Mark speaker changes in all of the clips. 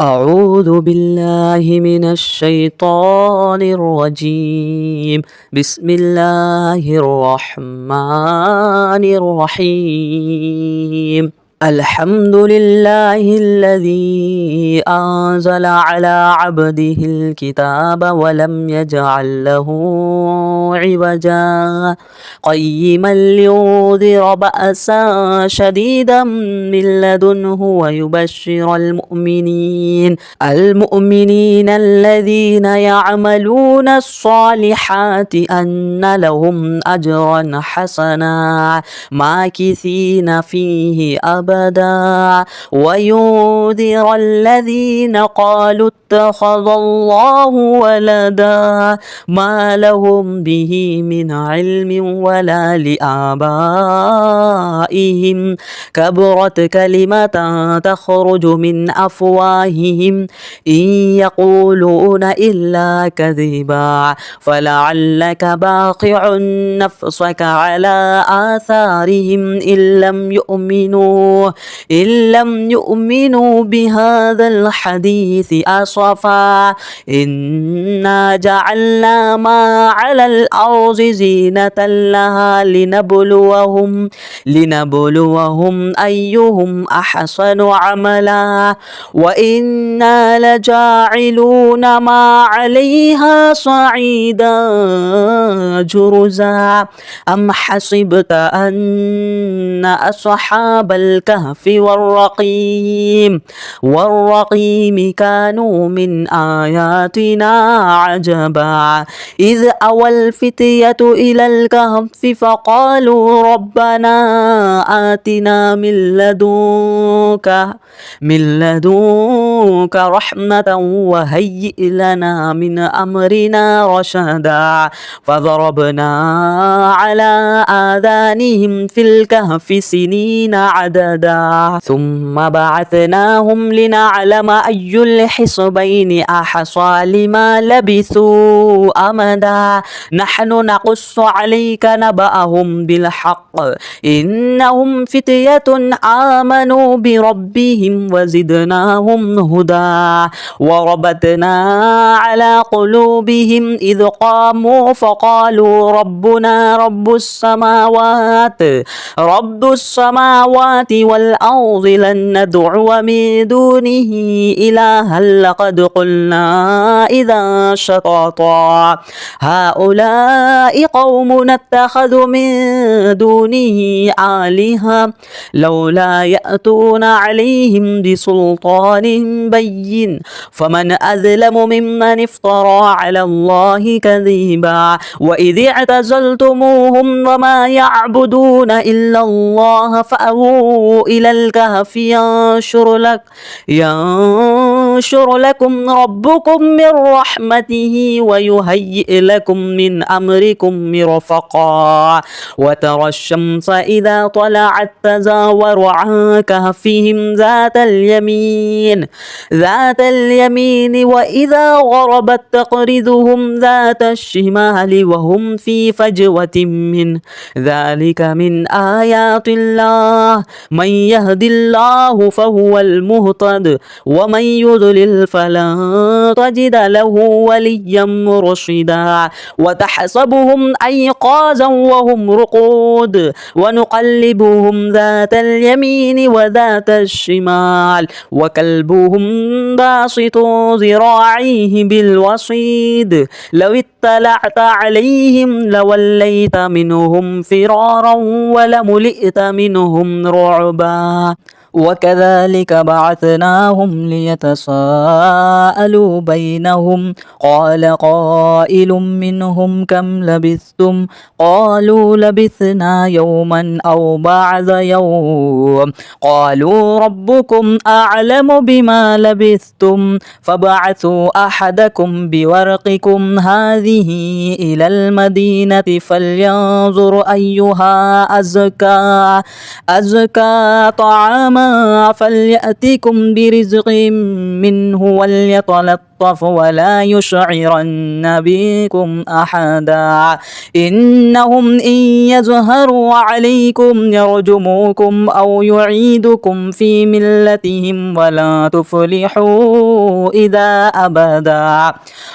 Speaker 1: أعوذ بالله من الشيطان الرجيم. بسم الله الرحمن الرحيم. الحمد لله الذي أنزل على عبده الكتاب ولم يجعل له عوجا قيما لينذر بأسا شديدا من لدنه ويبشر المؤمنين الذين يعملون الصالحات أن لهم أجرا حسنا ماكثين فيه أبدا وينذر الذين قالوا اتخذ الله ولدا ما لهم به من علم ولا لآبائهم كبرت كلمة تخرج من أفواههم إن يقولون إلا كذبا فلعلك باقع نفسك على آثارهم إن لم يؤمنوا بهذا الحديث أسفا إنا جعلنا ما على الأرض زينة لها لنبلوهم أيهم أحسن عملا وإنا لجاعلون ما عليها صعيدا جرزا أم حسبت أن أصحاب الكهف والرقيم كانوا من آياتنا عجبا إذ أوى الفتية إلى الكهف فقالوا ربنا آتنا من لدنك رحمة وهيئ لنا من أمرنا رشدا فضربنا على آذانهم في الكهف سنين عددا ثم بعثناهم لنعلم أي الحزبين أحصى لما لبثوا أمدا نحن نقص عليك نبأهم بالحق إنهم فتية آمنوا بربهم وزدناهم هدى وربطنا على قلوبهم إذ قاموا فقالوا ربنا رب السماوات والأرض لن ندعو من دونه إلها لقد قلنا إذا شططا هؤلاء قوم اتخذوا من دونه آلهة لولا يأتون عليهم بسلطان بين فمن أظلم ممن افترى على الله كذبا وإذ اعتزلتموهم وما يعبدون إلا الله فأووا إلى الكهف ينشر لكم ربكم من رحمته ويهيئ لكم من أمركم مرفقا وترى الشمس إذا طلعت تزاور عن كهفهم ذات اليمين وإذا غربت تقرضهم ذات الشمال وهم في فجوة منه ذلك من آيات الله من يهد الله فهو المهتد ومن يضلل فلن تجد له وليا مرشدا وتحسبهم أيقاظا وهم رقود ونقلبهم ذات اليمين وذات الشمال وكلبهم باسط ذراعيه بالوصيد لو اطلعت عليهم لوليت منهم فرارا ولملئت منهم رعبا وكذلك بعثناهم ليتساءلوا بينهم قال قائل منهم كم لبثتم قالوا لبثنا يوما أو بعض يوم قالوا ربكم أعلم بما لبثتم فابعثوا أحدكم بورقكم هذه إلى المدينة فلينظر أيها أزكى طعاما السماء فليأتكم برزق منه وليتلطف ولا يشعرن بكم أحدا إنهم إن يظهروا عليكم يرجموكم أو يعيدكم في ملتهم ولا تفلحوا إذا أبدا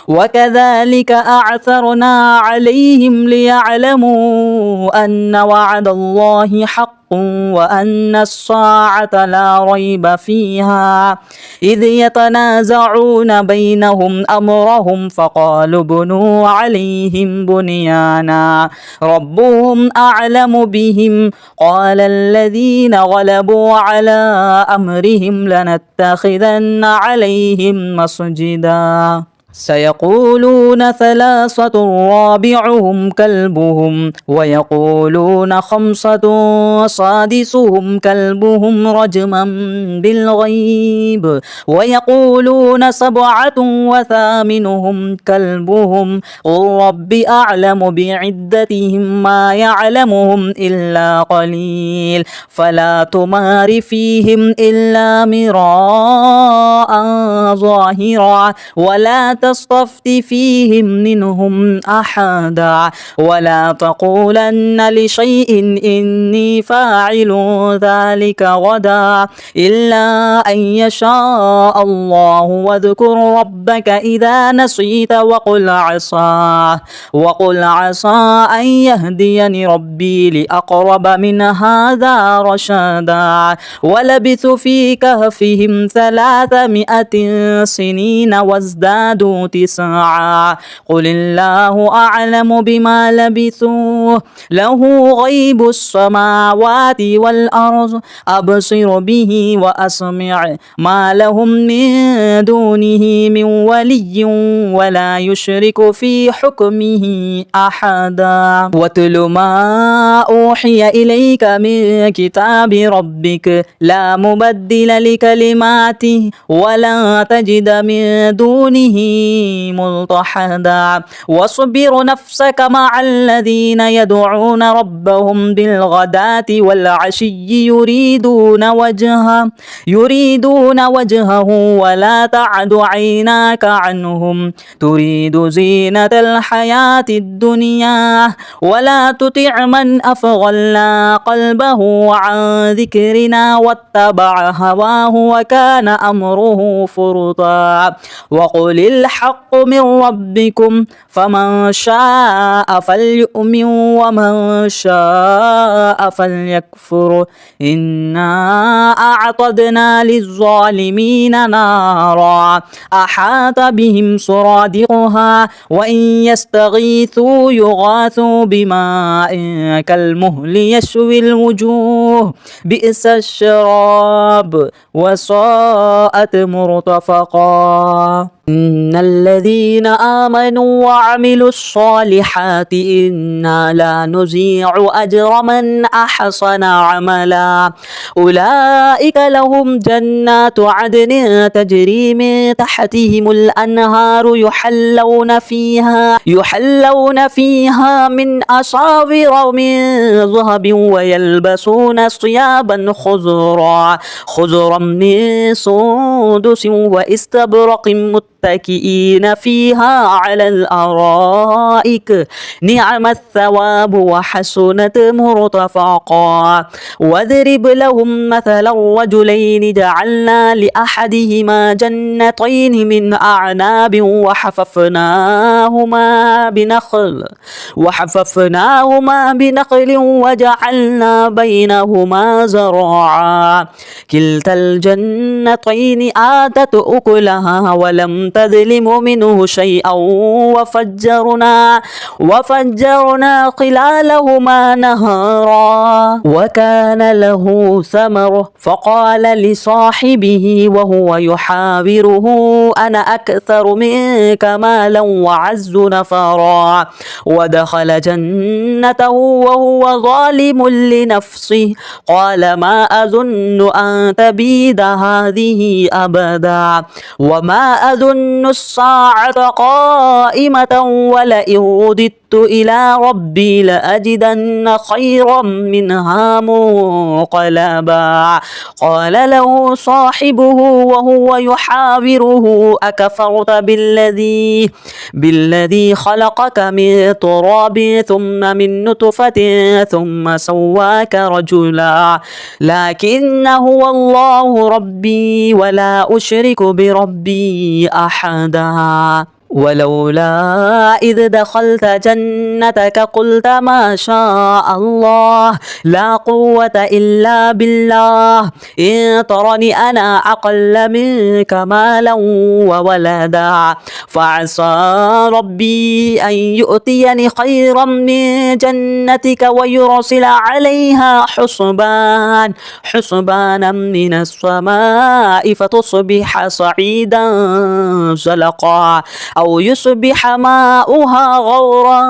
Speaker 1: وكذلك أعثرنا عليهم ليعلموا أن وعد الله حق وأن الساعة لا ريب فيها إذ يتنازعون بينهم أمرهم فقالوا ابنوا عليهم بنيانا ربهم أعلم بهم قال الذين غلبوا على أمرهم لنتخذن عليهم مسجدا سيقولون ثلاثة رابعهم كلبهم ويقولون خمسة سادسهم كلبهم رجما بالغيب ويقولون سبعة وثامنهم كلبهم قل رب أعلم بعدتهم ما يعلمهم إلا قليل فلا تمار فيهم إلا مراء ظاهرا ولا تستفت فيهم منهم أحدا ولا تقولن لشيء إني فاعل ذلك غدا إلا أن يشاء الله واذكر ربك إذا نسيت وقل عسى أن يهديني ربي لأقرب من هذا رشدا ولبثوا في كهفهم 300 سنين وازدادوا تسعا قل الله أعلم بما لبثوا له غيب السماوات والأرض أبصر به وأسمع ما لهم من دونه من ولي ولا يشرك في حكمه أحدا واتل ما أوحي إليك من كتاب ربك لا مبدل لكلماته ولا تجد من دونه ملتحدا واصبر نفسك مع الذين يدعون ربهم بالغداة والعشي يريدون وجهه ولا تعد عيناك عنهم تريد زينة الحياة الدنيا ولا تطع من أفغلنا قلبه عن ذكرنا واتبع هواه وكان أمره فرطا وقل الحق من ربكم فمن شاء فليؤمن ومن شاء فليكفر إنا أعتدنا للظالمين نارا أحاط بهم سرادقها وإن يستغيثوا يغاثوا بماء كالمهل يشوي الوجوه بئس الشراب وساءت مرتفقا إن الذين آمنوا وعملوا الصالحات إنا لا نضيع أجر من أحسن عملا أولئك لهم جنات عدن تجري من تحتهم الأنهار يحلون فيها من أساور من ذهب ويلبسون ثيابا خضرا من سندس واستبرق متكئين فيها على الأرائك نعم الثواب وحسنت مرتفقا واضرب لهم مثل الرجلين جعلنا لأحدهما جنتين من أعناب وحففناهما بنخل وجعلنا بينهما زرعا كلتا الجنتين آتت أكلها ولم تظلم منه شيئا وفجرنا خلالهما نهارا وكان له ثمر فقال لصاحبه وهو يحاوره أنا أكثر منك مالا وعز نفرا ودخل جنته وهو ظالم لنفسه قال ما أظن أن تبيد هذه أبدا وما أظن أظن الساعة قائمة ولئن رددت إلى ربي لأجدن خيرا منها منقلبا. قال له صاحبه وهو يحاوره أكفرت بالذي خلقك من تراب ثم من نطفة ثم سواك رجلا لكن هو الله ربي ولا أشرك بربي أحدا. ولولا إذ دخلت جنتك قلت ما شاء الله لا قوة إلا بالله إن ترني أنا أقل منك مالا وولدا فعسى ربي أن يؤتيني خيرا من جنتك ويرسل عليها حسبانا من السماء فتصبح صعيدا زلقا أو يصبح ماؤها غورا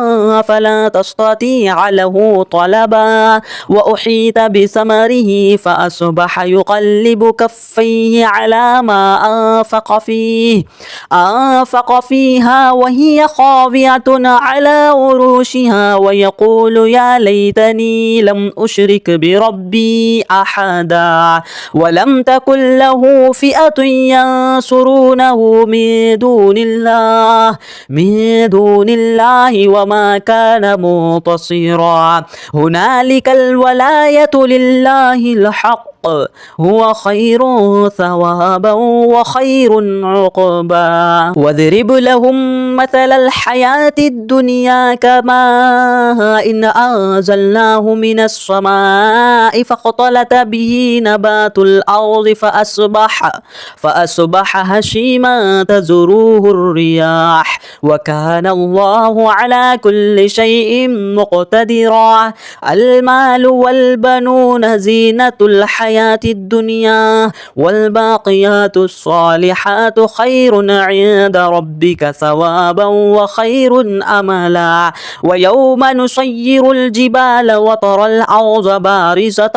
Speaker 1: فلا تستطيع له طلبا. وأحيط بثمره فأصبح يقلب كفيه على ما أنفق فيها وهي خاوية على عروشها ويقول يا ليتني لم أشرك بربي أحدا. ولم تكن له فئة ينصرونه من دون الله وما كان منتصرا. هنالك الولاية لله الحق هو خير ثوابا وخير عقبا. واضرب لهم مثل الحياة الدنيا كماء إن أنزلناه من السماء فاختلط به نبات الأرض فأصبح هشيما تذروه الرياح وكان الله على كل شيء مقتدرا. المال والبنون زينة الحياة الدنيا والباقيات الصالحات خير عند ربك ثوابا وخير أملا. ويوم نسير الجبال وترى الأرض بارزة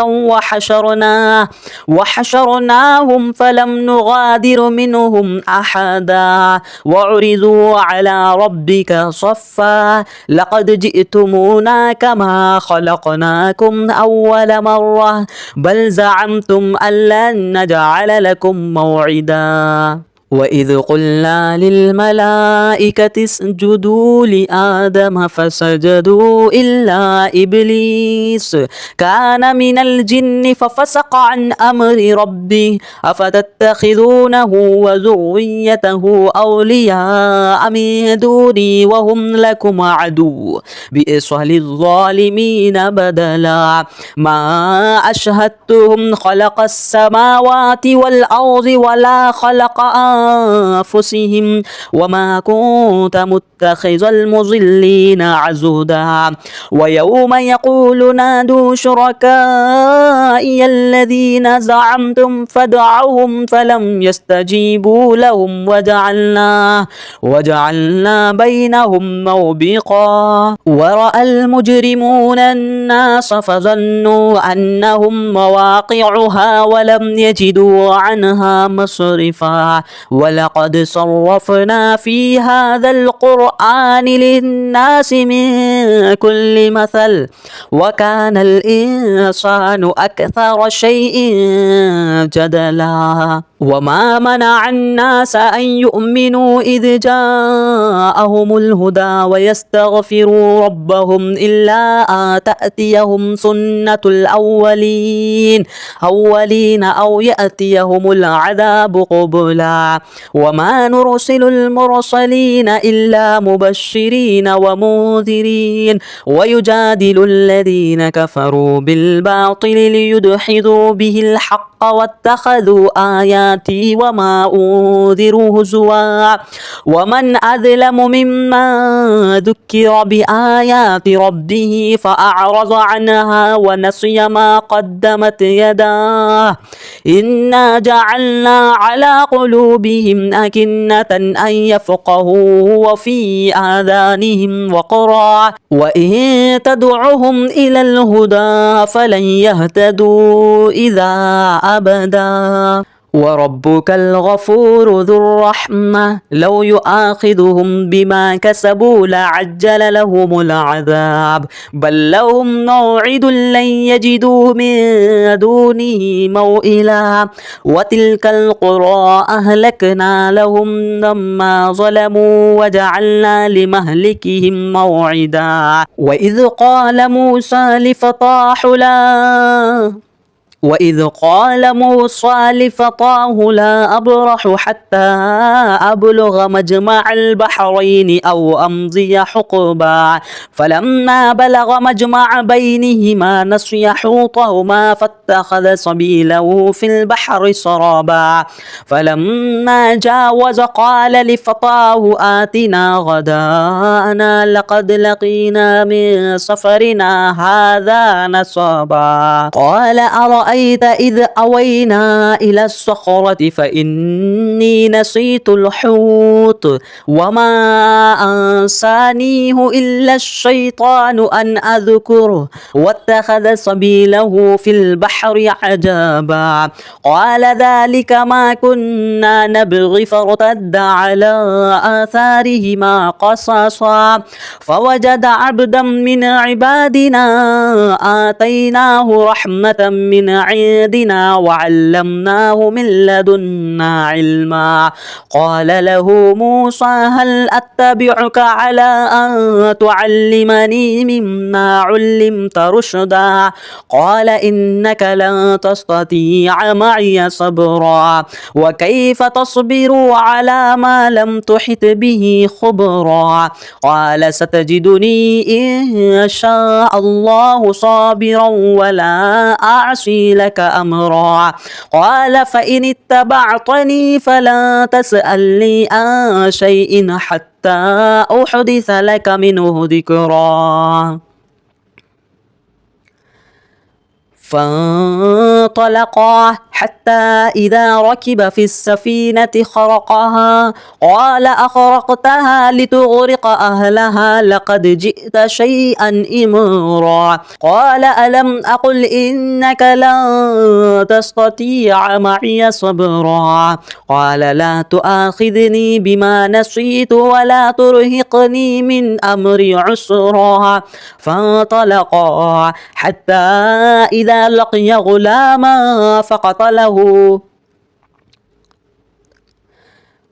Speaker 1: وحشرناهم فلم نغادر منهم أحدا وعرضوا على ربك صفا لقد جئتمونا كما خلقناكم أول مرة بل زعمتم أن لن نجعل لكم موعدا. وإذ قلنا للملائكة اسجدوا لآدم فسجدوا إلا إبليس كان من الجن ففسق عن أمر ربه أفتتخذونه وذريته أولياء من دوني وهم لكم عدو بئس للظالمين بدلا. ما أشهدتهم خلق السماوات والأرض ولا خلق أنفسهم وما كنت متخذ المضلين عضدا. ويوم يقول نادوا شركائي الذين زعمتم فادعوهم فلم يستجيبوا لهم وجعلنا بينهم موبقا. ورأى المجرمون الناس فظنوا أنهم مواقعها ولم يجدوا عنها مصرفا. ولقد صرفنا في هذا القرآن للناس من كل مثل وكان الإنسان أكثر شيء جدلا. وما منع الناس أن يؤمنوا إذ جاءهم الهدى ويستغفروا ربهم إلا أن تأتيهم سنة الأولين أو يأتيهم العذاب قبلا. وما نرسل المرسلين إلا مبشرين ومنذرين ويجادل الذين كفروا بالباطل ليدحضوا به الحق واتخذوا آياتي وما أنذروا هزوا. ومن أظلم ممن ذكر بآيات ربه فأعرض عنها ونسي ما قدمت يداه إنا جعلنا على قلوبهم أكنة أن يفقهوا وفي آذانهم وقرا وإن تدعهم إلى الهدى فلن يهتدوا إذا أبدا. وربك الغفور ذو الرحمة لو يؤاخذهم بما كسبوا لعجل لهم العذاب بل لهم موعد لن يجدوا من دونه موئلا وتلك القرى أهلكنا لهم لما ظلموا وجعلنا لمهلكهم موعدا وإذ قال موسى لفتاه لا أبرح حتى أبلغ مجمع البحرين أو أمضي حقبا فلما بلغ مجمع بينهما نسيا حوطهما فاتخذ سبيله في البحر سرابا فلما جاوز قال لفتاه آتنا غداءنا لقد لقينا من سفرنا هذا نصبا قال أرأيت إذ أوينا إلى الصخرة فإني نسيت الحوت وما أنسانيه إلا الشيطان أن أذكره واتخذ سبيله في البحر عجبا قال ذلك ما كنا نبغي فارتد على آثارهما قصصا فوجد عبدا من عبادنا آتيناه رحمة من عندنا وعلمناه من لدنا علما قال له موسى هل أتبعك على أن تعلمني مما علمت رشدا قال إنك لن تستطيع معي صبرا وكيف تصبر على ما لم تحط به خبرا قال ستجدني إن شاء الله صابرا ولا أعصي لك أمرا قال فإن اتبعتني فلا تسألني عن شيء حتى أحدث لك منه ذكرا فانطلقا حتى إذا ركب في السفينة خرقها قال أخرقتها لتغرق أهلها لقد جئت شيئا إمرا قال ألم أقل إنك لن تستطيع معي صبرا قال لا تؤاخذني بما نسيت ولا ترهقني من أمري عسرا فانطلقا حتى إذا لقي غلاما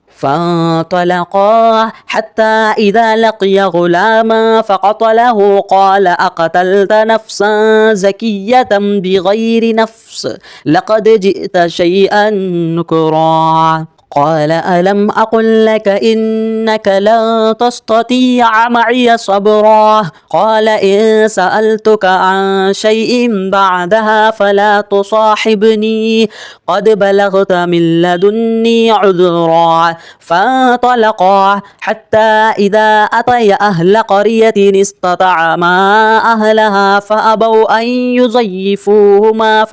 Speaker 1: فانطلقا حتى إذا لقي غلاما فقتله قال أقتلت نفسا زكية بغير نفس لقد جئت شيئا نكرا قال ألم أقل لك إنك لن تستطيع معي صبرا قال إن سألتك عن شيء بعدها فلا تصاحبني قد بلغت من لدني عذرا فانطلقا حتى إذا أتيا أهل قرية استطعما أهلها فأبوا أن يضيفوهما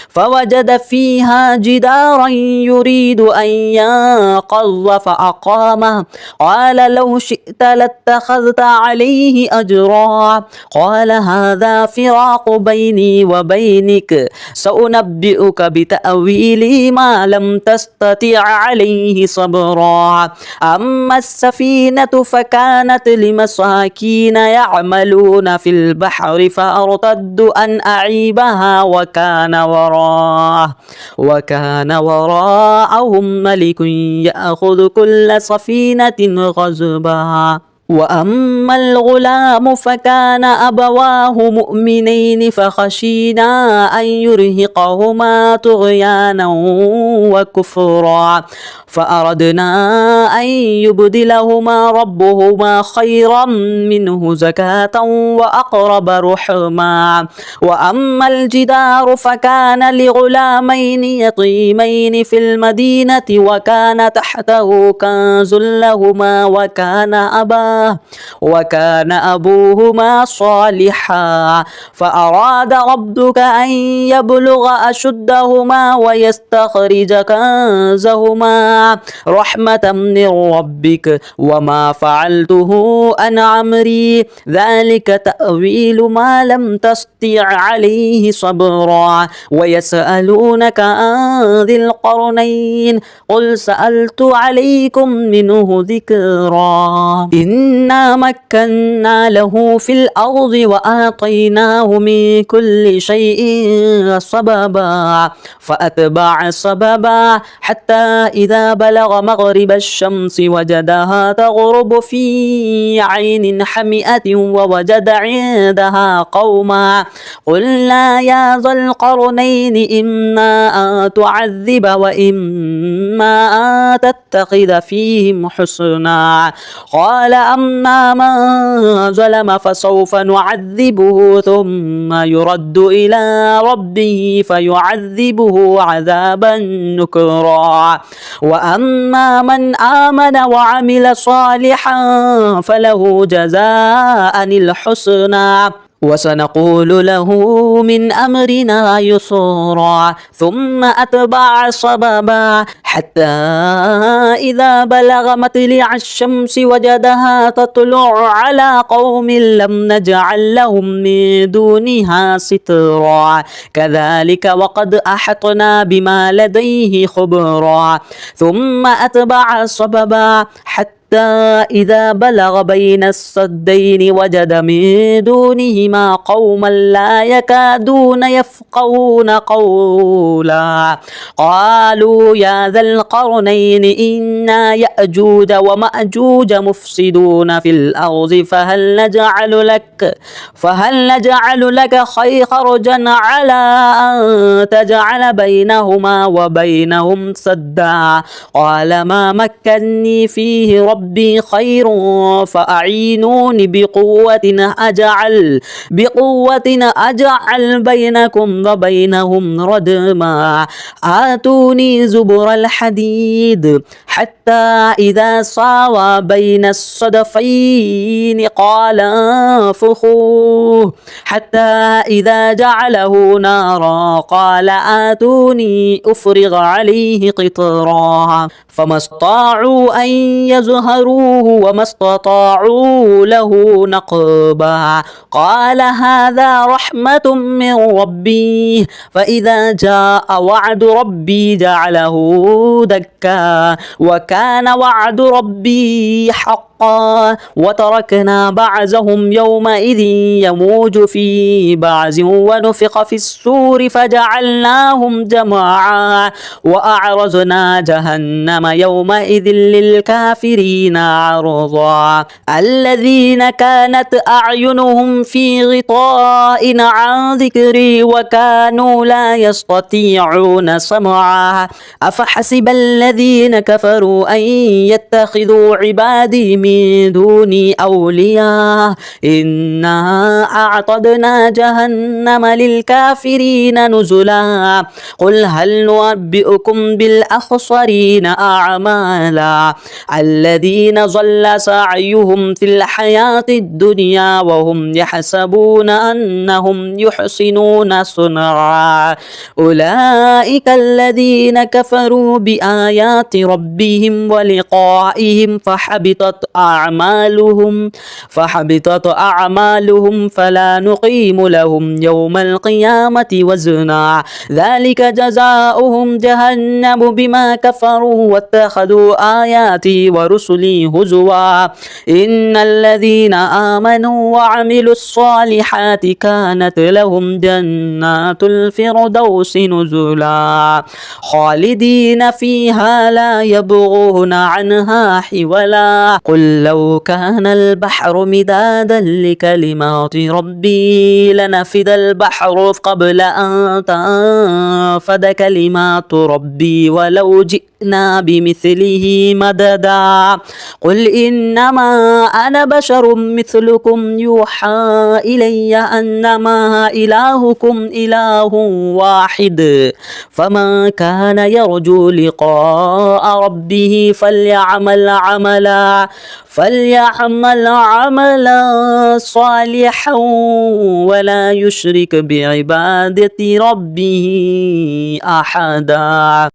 Speaker 1: فوجد فيها جدارا يريد أن ينقض فأقامه قال لو شئت لاتخذت عليه أجرا قال هذا فراق بيني وبينك سأنبئك بتأويل ما لم تستطع عليه صبرا أما السفينة فكانت لمساكين يعملون في البحر فأرتدوا أن أعيبها وكان وراءهم ملك يأخذ كل سفينة غصبا وأما الغلام فكان أبواه مؤمنين فخشينا أن يرهقهما طغيانا وكفرا فأردنا أن يبدلهما ربهما خيرا منه زكاة وأقرب رحما وأما الجدار فكان لغلامين يتيمين في المدينة وكان تحته كنز لهما وكان أبوهما صالحا فأراد ربك أن يبلغ أشدهما ويستخرج كنزهما رحمة من ربك وما فعلته عن أمري ذلك تأويل ما لم تستطع عليه صبرا ويسألونك عن ذي القرنين قل سألت عليكم منه ذكرا إنا مكنا له في الأرض وآتيناه من كل شيء سببا فأتبع سببا حتى إذا بلغ مغرب الشمس وجدها تغرب في عين حمئة ووجد عندها قوما قلنا يا ذا القرنين إما أن تعذب وإما أن تتخذ فيهم حسنا قال أما من ظلم فسوف نعذبه ثم يرد إلى ربه فيعذبه عذابا نكرا وأما من آمن وعمل صالحا فله جزاء الحسنى وسنقول له من أمرنا يسرا ثم أتبع سببا حتى إذا بلغ مطلع الشمس وجدها تطلع على قوم لم نجعل لهم من دونها سترا كذلك وقد أحطنا بما لديه خبرا ثم أتبع سببا حتى إذا بلغ بين السدين وجد من دونهما قوما لا يكادون يفقهون قولا قالوا يا ذا القرنين إنا يأجوج ومأجوج مفسدون في الأرض فهل نجعل لك خرجا على أن تجعل بينهما وبينهم سدا قال ما مكني فيه ربي خير فأعينوني بقوة أجعل بينكم وبينهم ردما آتوني زبر الحديد حتى إذا ساوى بين الصدفين قال انفخوه حتى إذا جعله نارا قال آتوني أفرغ عليه قطرا فما استطاعوا أن يظهروه وما استطاعوا له نقبا قال هذا رحمة من ربي فإذا جاء وعد ربي جعله دكا وكان وعد ربي حقا وتركنا بعضهم يومئذ يموج في بعض ونفخ في السور فجعلناهم جماعا وأعرضنا جهنم يومئذ للكافرين عرضا الذين كانت أعينهم في غطاء عن ذكري وكانوا لا يستطيعون سمعا أفحسب الذين كفروا أن يتخذوا عبادي من دوني أولياء إنا أعتدنا جهنم للكافرين نزلا قل هل ننبئكم بالأخسرين أعمالا الذين ضل سعيهم في الحياة الدنيا وهم يحسبون أنهم يحسنون صنعا أولئك الذين كفروا بآيات ربهم ولقائهم فحبطت أعمالهم فلا نقيم لهم يوم القيامة وزنا ذلك جزاؤهم جهنم بما كفروا واتخذوا آياتي ورسلي هزوا إن الذين آمنوا وعملوا الصالحات كانت لهم جنات الفردوس نزلا خالدين فيها لا يبغون عنها حولا قل لو كان البحر مدادا لكلمات ربي لنفد البحر قبل أن تنفد كلمات ربي جئنا بمثله مددا قل إنما أنا بشر مثلكم يوحى إلي أنما إلهكم إله واحد فمن كان يرجو لقاء ربه فليعمل عملا صالحا ولا يشرك بعبادة ربه أحدا.